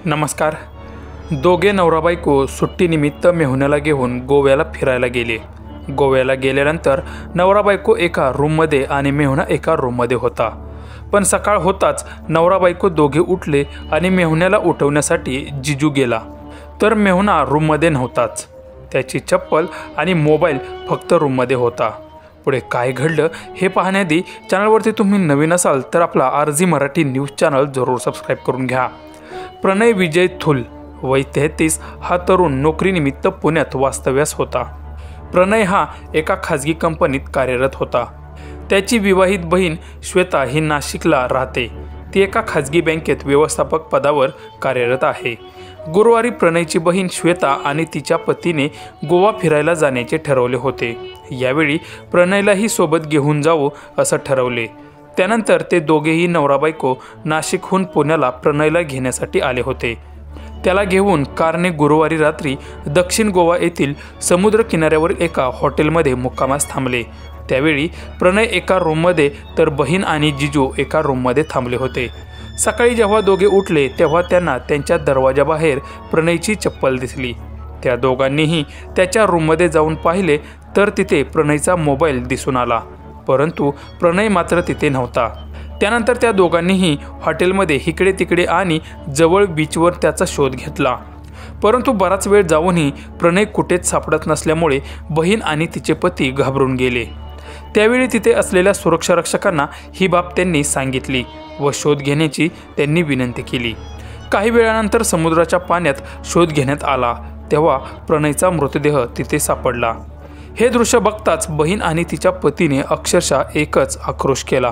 नमस्कार। दोघे नवरा बायको सुट्टीनिमित्त मेहुण्याला घेऊन गोव्याला फिरायला गेले। गोव्याला गेल्यानंतर नवरा बायको एका रूममध्ये आणि मेहुणा एका रूममध्ये होता। पण सकाळ होताच नवरा बायको दोघे उठले आणि मेहुण्याला उठवण्यासाठी जिजू गेला, तर मेहुणा रूममध्ये नव्हताच। त्याची चप्पल आणि मोबाईल फक्त रूममध्ये होता। पुढे काय घडलं हे पाहण्याआधी चॅनलवरती तुम्ही नवीन असाल तर आपला RG मराठी न्यूज चॅनल जरूर सबस्क्राईब करून घ्या। प्रणय विजय थुल वय 33 हा तरुण नोकरीनिमित्त पुण्यात वास्तव्यास होता। प्रणय हा एका खाजगी कंपनीत कार्यरत होता। त्याची विवाहित बहीण श्वेता ही नाशिकला राहते। ती एका खाजगी बँकेत व्यवस्थापक पदावर कार्यरत आहे। गुरुवारी प्रणयची बहीण श्वेता आणि तिच्या पतीने गोवा फिरायला जाण्याचे ठरवले होते। यावेळी प्रणयलाही सोबत घेऊन जावं असं ठरवले। त्यानंतर ते दोघेही नवरा बायको नाशिकहून पुण्याला प्रणयला घेण्यासाठी आले होते। त्याला घेऊन कारने गुरुवारी रात्री दक्षिण गोवा येथील समुद्र किनाऱ्यावर एका हॉटेलमध्ये मुक्कामास थांबले। त्यावेळी प्रणय एका रूममध्ये तर बहीण आणि जिजू एका रूममध्ये थांबले होते। सकाळी जेव्हा दोघे उठले तेव्हा त्यांना त्यांच्या दरवाजाबाहेर प्रणयची चप्पल दिसली। त्या दोघांनीही त्याच्या रूममध्ये जाऊन पाहिले तर तिथे प्रणयचा मोबाईल दिसून आला, परंतु प्रणय मात्र तिथे नव्हता। त्यानंतर त्या दोघांनीही हॉटेलमध्ये इकडे तिकडे आणि जवळ बीचवर त्याचा शोध घेतला, परंतु बराच वेळ जाऊनही प्रणय कुठेच सापडत नसल्यामुळे बहीण आणि तिचे पती घाबरून गेले। त्यावेळी तिथे असलेल्या सुरक्षा रक्षकांना ही बाब त्यांनी सांगितली व शोध घेण्याची त्यांनी विनंती केली। काही वेळानंतर समुद्राच्या पाण्यात शोध घेण्यात आला तेव्हा प्रणयचा मृतदेह तिथे सापडला। हे दृश्य बघताच बहीण आणि तिच्या पतीने अक्षरशः एकच आक्रोश केला।